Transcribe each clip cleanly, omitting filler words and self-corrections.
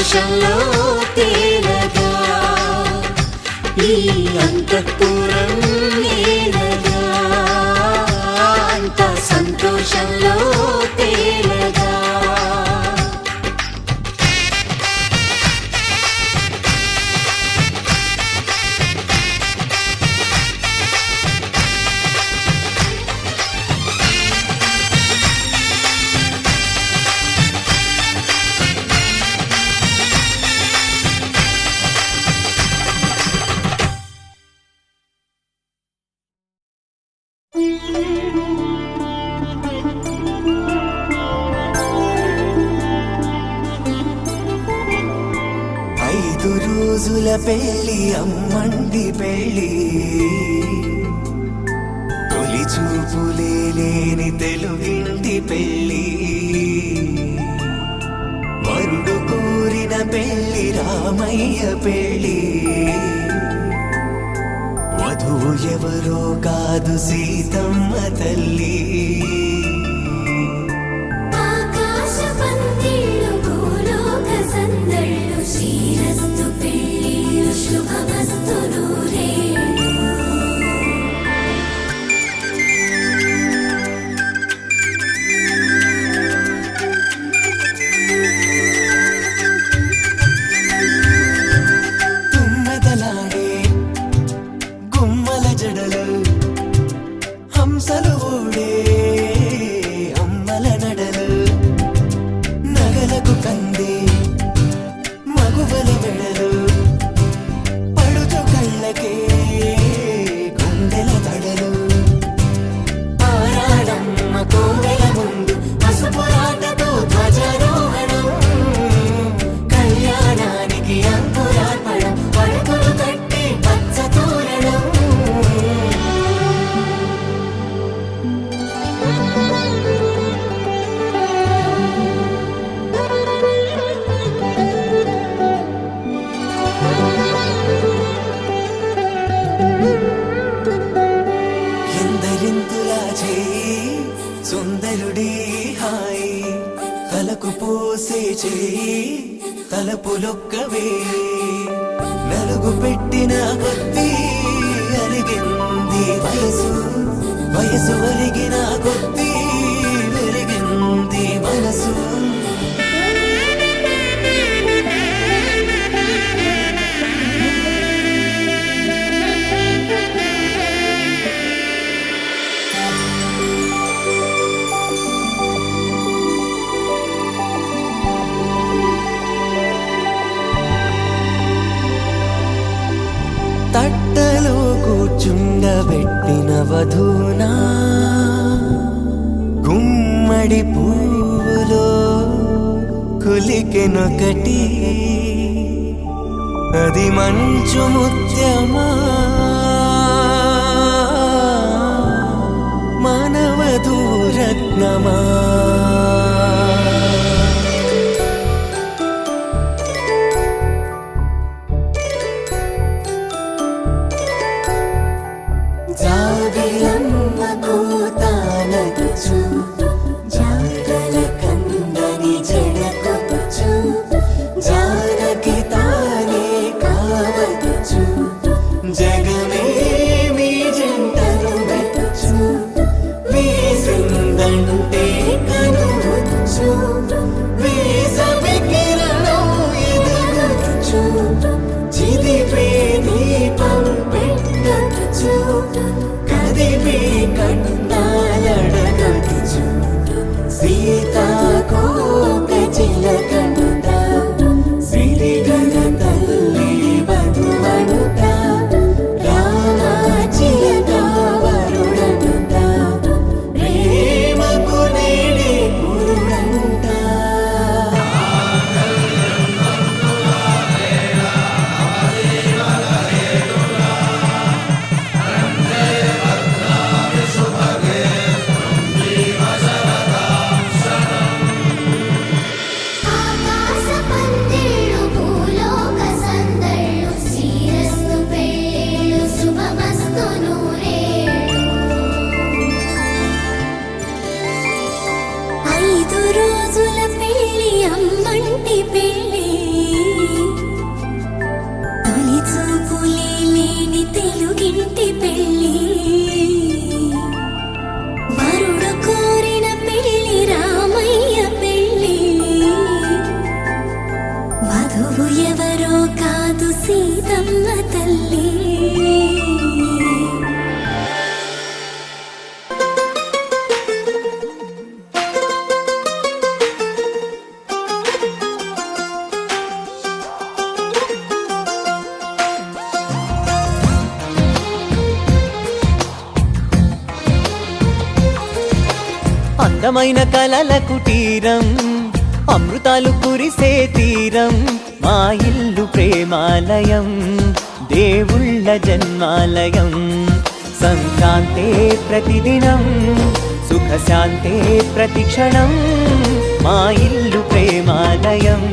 సంతోషంలో తేలగా ఈ అంతఃపురం నేలగా అంత సంతోషంలో తేలగా రోజుల పెళ్ళి అమ్మండి పెళ్ళి తొలి చూపులే లేని తెలుగింటి పెళ్ళి వరుడు కోరిన పెళ్ళి రామయ్య పెళ్ళి వధువు ఎవరో కాదు సీతమ్మ తల్లి హంసలు ఊడే అమ్మల నడలు నగలకు కంది మగువల వెడలు పడుచు కళ్ళకే గుండెల తడలు ఆరాడమ్మ కోవెల ముందు పసుపురాటతో ధ్వజారోహణం కళ్యాణానికి అంకురార్పణం పడుకులు కట్టి పచ్చ తోరణం ఎందరింతులా చేయి సుందరుడి హాయి తలకు పోసే చేయి తలపులొక్కవే నలుగు పెట్టిన కొద్దీ అలిగింది వయసు వయసు ఒరిగిన కొద్దీ వెలిగింది మనసు తట్టలో కూర్చుండబెట్టిన వధూనా గుమ్మడి పువ్వులో కులికెనొకటి అది మంచు ముత్యమా మానవధూరత్నమా జాబిలమ్మ కూతానదుచు జాడల కందని జడకొచ్చు జానకి తానే కావదుచు జగమే మీ జంటను వెతుచు వేసిందంటే అందమైన కలల కుటీరం, అమృతాలు కురిసే తీరం, మా ఇల్లు ప్రేమాలయం, దేవుళ్ళ జన్మాలయం. సంక్రాంతే ప్రతిదినం, సుఖశాంతే ప్రతిక్షణం, మా ఇల్లు ప్రేమాలయం,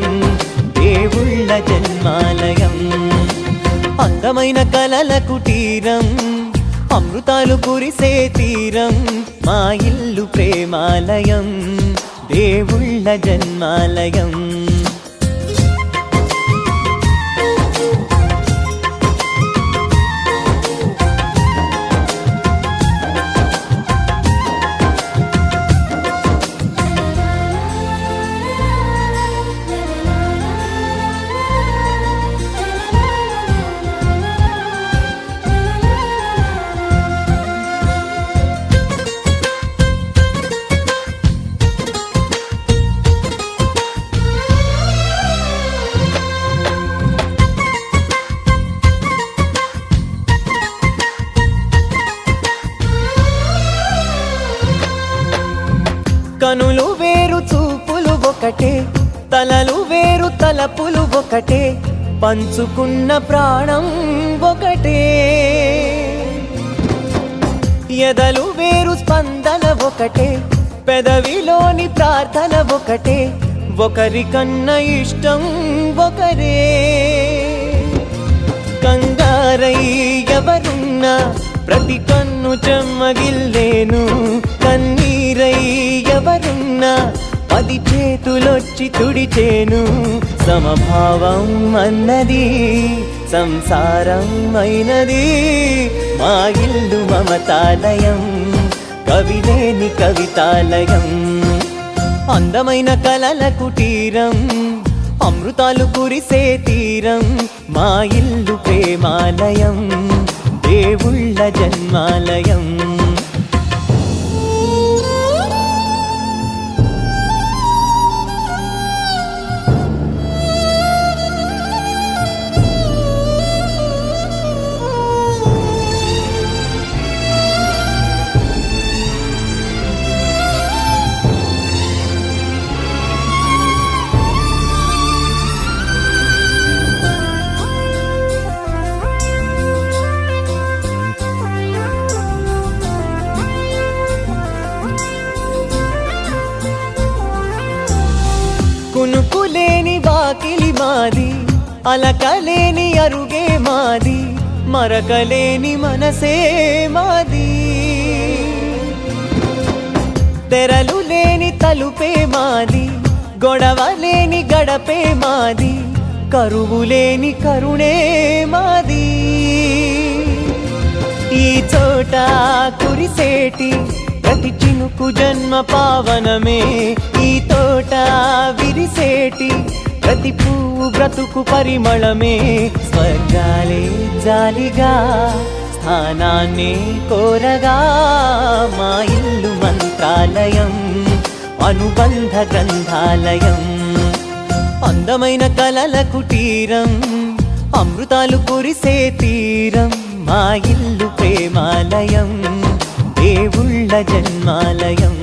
దేవుళ్ళ జన్మాలయం. అందమైన కలల కుటీరం, అమృతాలు కురిసే తీరం, మా ఇల్లు ప్రేమాలయం, దేవుళ్ళ జన్మాలయం. కనులు వేరు చూపులు ఒకటే, తలలు వేరు తలపులు ఒకటే, పంచుకున్న ప్రాణం ఒకటే. ఎదలు వేరు స్పందన ఒకటే, పెదవిలోని ప్రార్థన ఒకటే, ఒకరికన్నా ఇష్టం ఒకరే. కంగారై ఎవరున్నా ప్రతి కన్ను చెమ్మగిల్లేను, కన్నీరై ఎవరున్నా 10 చేతులొచ్చి తుడిచేను. సమభావం అన్నది సంసారం అయినది, మా ఇల్లు మమతాలయం, కవిలేని కవితాలయం. అందమైన కలల కుటీరం, అమృతాలు కురిసే తీరం, మా ఇల్లు ప్రేమాలయం, దేవుళ్ళ జన్మాలయం. కునుకులేని వాకిలి మాది, అలకలేని అరుగే మాది, మరకలేని మనసే మాది. తెరలు లేని తలుపే మాది, గొడవ లేని గడపే మాది, కరువు లేని కరుణే మాది. ఈ చోట కురిసేటి ప్రతి చినుకు జన్మ పావనమే, ఈ తోట విరిసేటి ప్రతి పువ్వు బ్రతుకు పరిమళమే. స్వర్గాలే జాలిగా స్థానాన్ని కోరగా, మా ఇల్లు మంత్రాలయం, అనుబంధ గ్రంథాలయం. అందమైన కలల కుటీరం, అమృతాలు కురిసే తీరం, మా ఇల్లు ప్రేమాలయం, దేవుళ్ళ జన్మాలయం.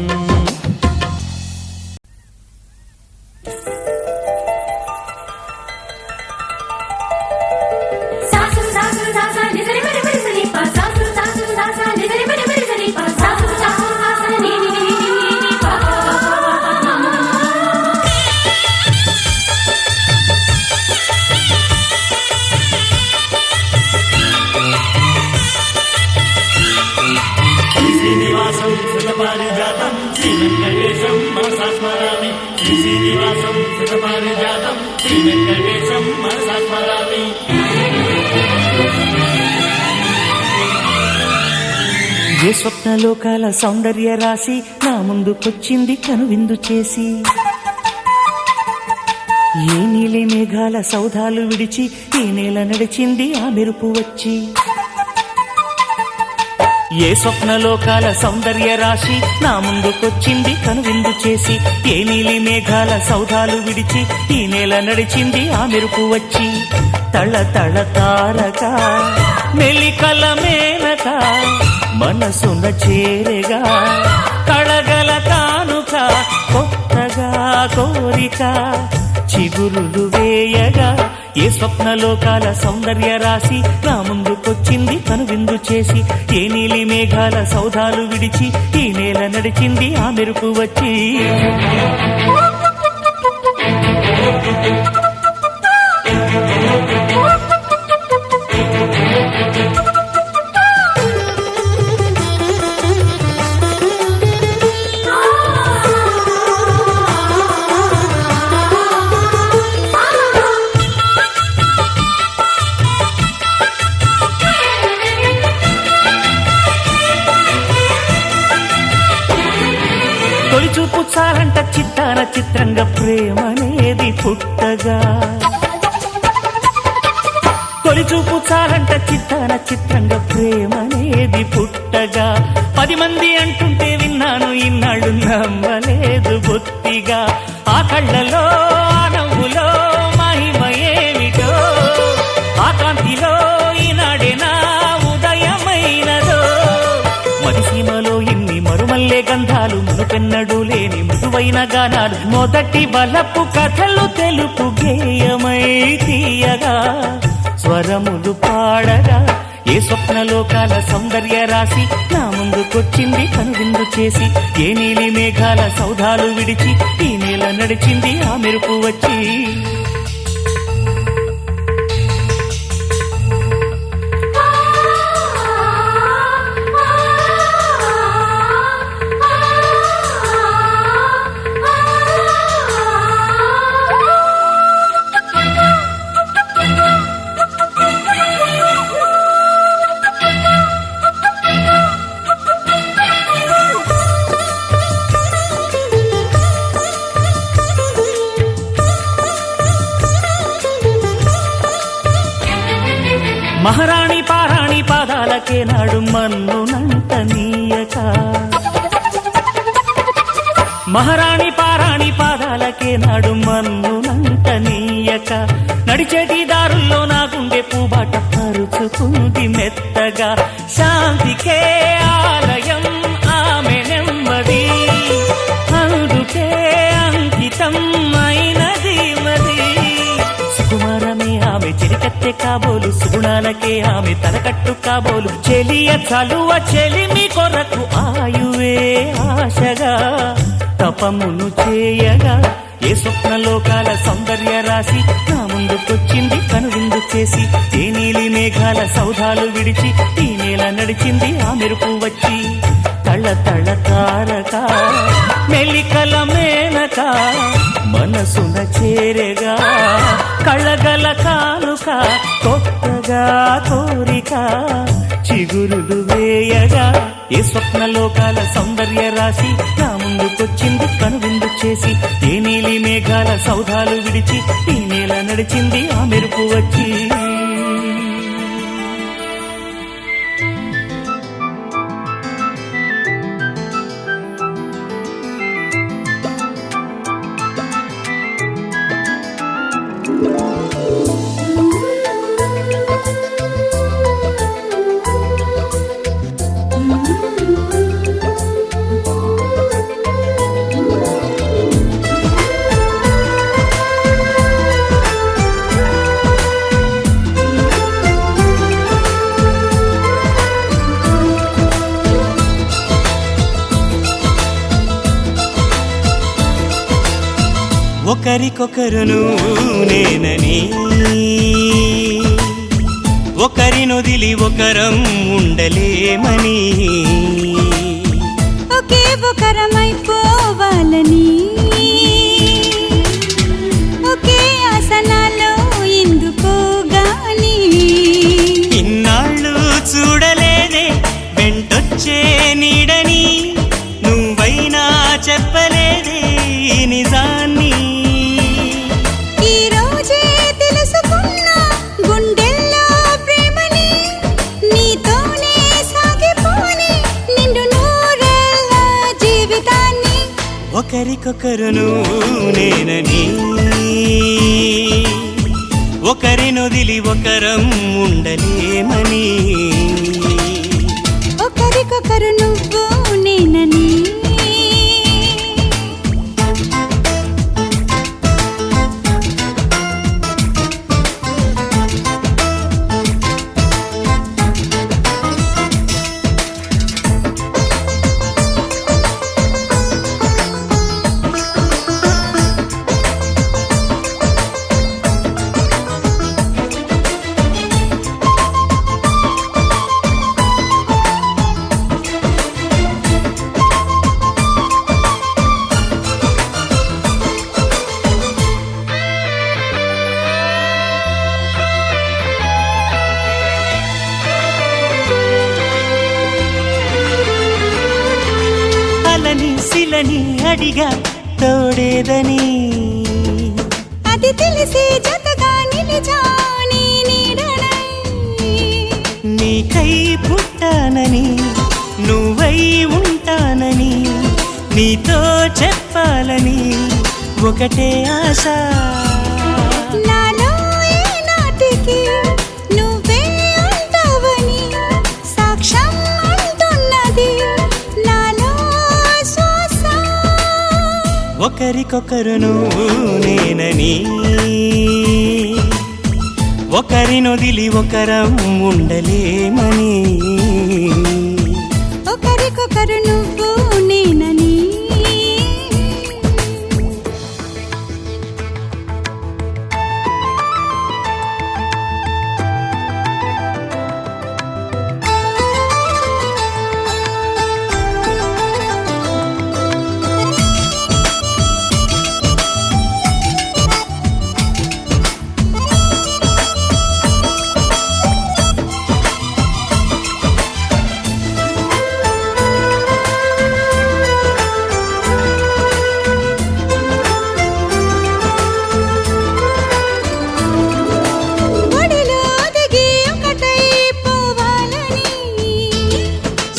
శ్రీనివాసం సుతపారిజాతం శ్రీ వెంకటేశం మనసా స్మరామి. శ్రీనివాసం సుతపారిజాతం శ్రీ వెంకటేశం మనసా స్మరామి. ఏ స్వప్నలోకాల సౌందర్య రాశి నా ముందుకొచ్చింది కనువిందు చేసి, ఏ నీలి మేఘాల సౌధాలు విడిచి ఈ నేల నడిచింది ఆ మెరుపు వచ్చి. ఏ స్వప్నలోకాల సౌందర్య రాశి నా ముందుకొచ్చింది కనువిందు చేసి, ఏ నీలి మేఘాల సౌధాలు విడిచి ఈ నేల నడిచింది ఆ మెరుపు వచ్చి. తళ తళ తారక మెలికల మేనక మనసున చేరగా, కళగల కానుక కొత్తగా కోరిక చిగురులు వేయగా ఏ స్వప్నలోకాల సౌందర్య రాశి నా ముందుకొచ్చింది కనువిందు చేసి ఏ నీలి మేఘాల సౌధాలు విడిచి ఈ నేల నడిచింది ఆ మెరుపు వచ్చి తొలిచూపు చాలంట చిత్తాన చిత్రంగా ప్రేమనేది పుట్టగా తొలిచూపు చాలంట చిత్తాన చిత్రంగా ప్రేమనేది పుట్టగా 10 మంది అంటుంటే విన్నాను ఇన్నాళ్ళు నమ్మలేదు బొత్తిగా ఆ కళ్ళలో ఆ నవ్వులో మహిమ ఏమిటో ఆ కాంతిలో ఈనాడే నా ఉదయమైనదో మదిసీమలో ఇన్ని మరుమల్లే గంధాలు మునుపెన్నడు లేని మృదువైన గానాలు మొదటి బలపు కథలు తెలుపు గేయమై తీయగా స్వరములు పాడగా ఏ స్వప్నలోకాల సౌందర్య రాశి నా ముందుకొచ్చింది కనువిందు చేసి ఏ నీలి మేఘాల సౌధాలు విడిచి ఈ నేల నడిచింది ఆ మెరుపు వచ్చి మహారాణి పారాణి పాదాలకే నాడు మన్నునంట నీయక మహారాణి పారాణి పాదాలకే నాడు మన్నునంట నీయక నడిచేటి దారుల్లో నా గుండె పూబాట పరుచుకుంది మెత్తగా శాంతికే ఆలయం ఆమె నెమ్మది అందుకే అంకితం అయినది మది సుకుమారమే ఆమె చిరికత్తె కాబోలు సుగుణాలకే ఆమె తలకట్టు కాబోలు చెలియ చలువ చెలిమి కొరకు ఆయువే ఆశగా తపమును చేయగా ఏ స్వప్నలోకాల సౌందర్య రాశి నా ముందుకొచ్చింది కనువిందు చేసి ఏ నీలి మేఘాల సౌధాలు విడిచి ఈ నేల నడిచింది ఆ మెరుపు వచ్చి తళ్ళ తళ్ళ తారక మెలికల మేనక మనసున చేరగా కళ్ళగల కానుక కొత్తగా కోరిక చిగురులు వేయగా ఏ స్వప్నలోకాల సౌందర్య రాశి నా ముందుకొచ్చింది కనువిందు చేసి ఏ నీలి మేఘాల సౌధాలు విడిచి ఈ నేల నడిచింది ఆ మెరుపు వచ్చి ఒకరికొకరును నేనని ఒకరినొదిలి ఒకరం ఉండలేమని ఒకే ఒకరమైపోవాలని ఒకే ఆసనాలో ఎందుకో గాని ఇన్నాళ్ళు చూడలేదే వెంటొచ్చే నీడని నువ్వైనా చెప్పలేదే నిజాన్ని ఒకరికొకరును నేనని ఒకరినొదిలి ఒకరం ఉండలేమని ఒకరికొకరు నువ్వు నేనని పిల్లని అడిగా తోడేదని. అది తెలిసి జతగా నిలిచా నీ నీడనై. నీకై పుట్టానని నువ్వై ఉంటానని నీతో చెప్పాలని ఒకటే ఆశ. నాలో ఈనాటికి నువ్వే ఉంటావని సాక్ష్యం అంటున్నది నాలో శ్వాస. ఒకరికొకరు నువ్వు నేనని, ఒకరినొదిలి ఒకరం ఉండలేమని. ఒకరికొకరు నువ్వు నేనని.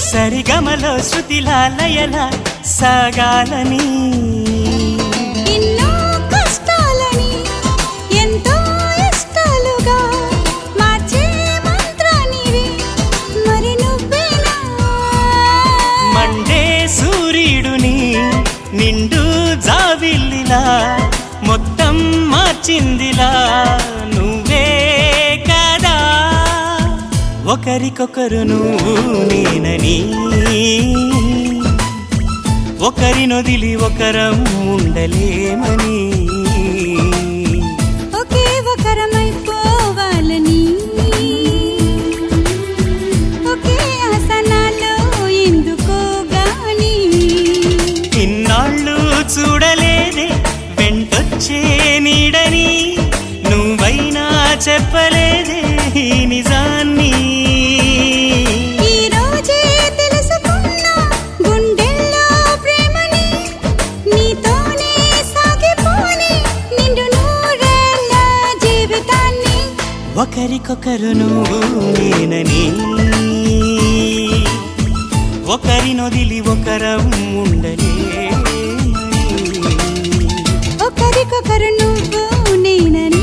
సరిగమలో శృతిలా లయలా సాగాలని. ఎన్నో కష్టాలని ఎంతో ఇష్టాలుగా మార్చే మంత్రానివి మరి నువ్వేనా. మండే సూర్యుడుని నిండు జావిల్లిలా మొత్తం మార్చిందిలా నువ్వే కదా. ఒకరికొకరు నువ్వు నేనని, ఒకరినొదిలి ఒకరం ఉండలేమని. ఒకే ఒకరమైపోవాలని ఒకే ఆసనాలో ఎందుకో గాని. ఇన్నాళ్ళు చూడలేదే వెంటొచ్చే నీడని, నువ్వైనా చెప్పలేదే ఈ నిజాన్ని. ఈ రోజే తెలుసుకున్నా గుండెల్లో ప్రేమని, నీతోనే సాగిపోని నిండు నూరేళ్ళ జీవితాన్ని. ఒకరికొకరు నువ్వు నేనని, ఒకరినొదిలి ఒకరం ఉండలేమని. ఒకరికొకరు నువ్వు నేనని.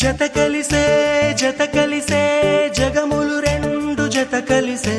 జత కలిసే జగములు రెండు జత కలిసే